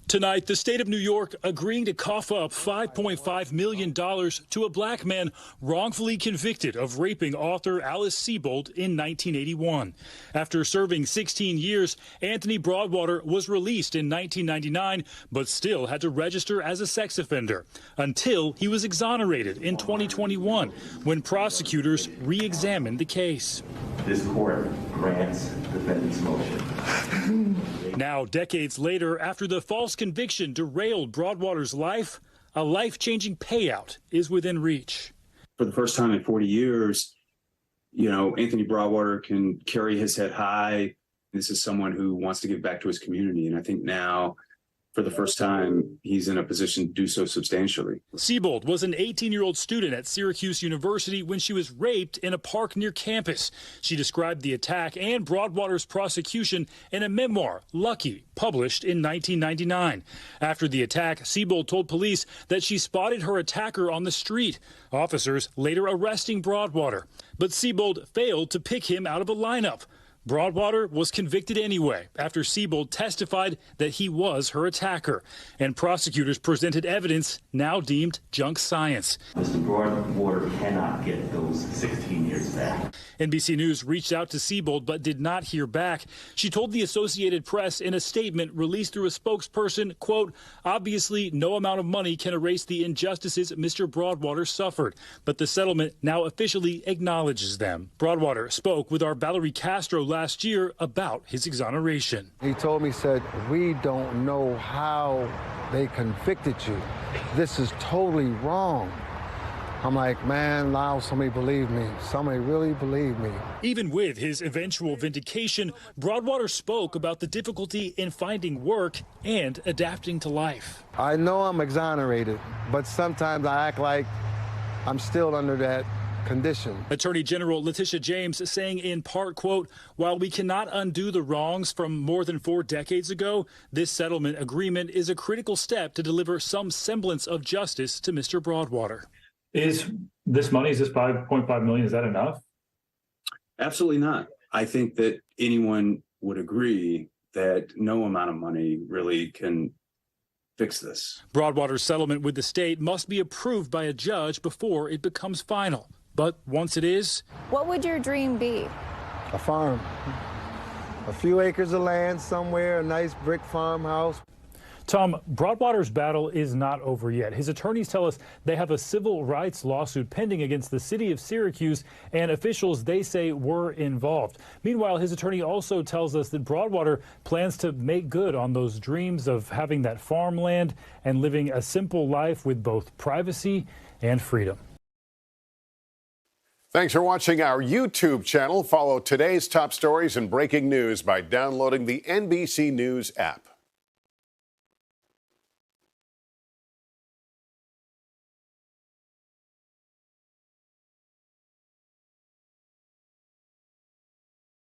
Tonight, the state of New York agreeing to cough up $5.5 million to a black man wrongfully convicted of raping author Alice Sebold in 1981. After serving 16 years, Anthony Broadwater was released in 1999, but still had to register as a sex offender until he was exonerated in 2021 when prosecutors re-examined the case. This court grants defendant's motion. Now, decades later, after the false conviction derailed Broadwater's life, a life-changing payout is within reach. For the first time in 40 years, Anthony Broadwater can carry his head high. This is someone who wants to give back to his community. And I think now, for the first time, he's in a position to do so substantially. Sebold was an 18-year-old student at Syracuse University when she was raped in a park near campus. She described the attack and Broadwater's prosecution in a memoir, Lucky, published in 1999. After the attack, Sebold told police that she spotted her attacker on the street. Officers later arresting Broadwater. But Sebold failed to pick him out of a lineup. Broadwater was convicted anyway after Sebold testified that he was her attacker, and prosecutors presented evidence now deemed junk science. Mr. Broadwater cannot get those 16 years back. NBC News reached out to Sebold but did not hear back. She told the Associated Press in a statement released through a spokesperson, quote, "Obviously, no amount of money can erase the injustices Mr. Broadwater suffered, but the settlement now officially acknowledges them." Broadwater spoke with our Valerie Castro last year about his exoneration. He told me, said, "We don't know how they convicted you. This is totally wrong." I'm like, man, now somebody believe me. Somebody really believe me. Even with his eventual vindication, Broadwater spoke about the difficulty in finding work and adapting to life. I know I'm exonerated, but sometimes I act like I'm still under that condition. Attorney General Letitia James saying in part, quote, "While we cannot undo the wrongs from more than 4 decades ago, this settlement agreement is a critical step to deliver some semblance of justice to Mr. Broadwater." Is this money, is this $5.5 million, is that enough? Absolutely not. I think that anyone would agree that no amount of money really can fix this. Broadwater's settlement with the state must be approved by a judge before it becomes final. But once it is, what would your dream be? A farm. A few acres of land somewhere, a nice brick farmhouse. Tom, Broadwater's battle is not over yet. His attorneys tell us they have a civil rights lawsuit pending against the city of Syracuse and officials they say were involved. Meanwhile, his attorney also tells us that Broadwater plans to make good on those dreams of having that farmland and living a simple life with both privacy and freedom. Thanks for watching our YouTube channel. Follow today's top stories and breaking news by downloading the NBC News app.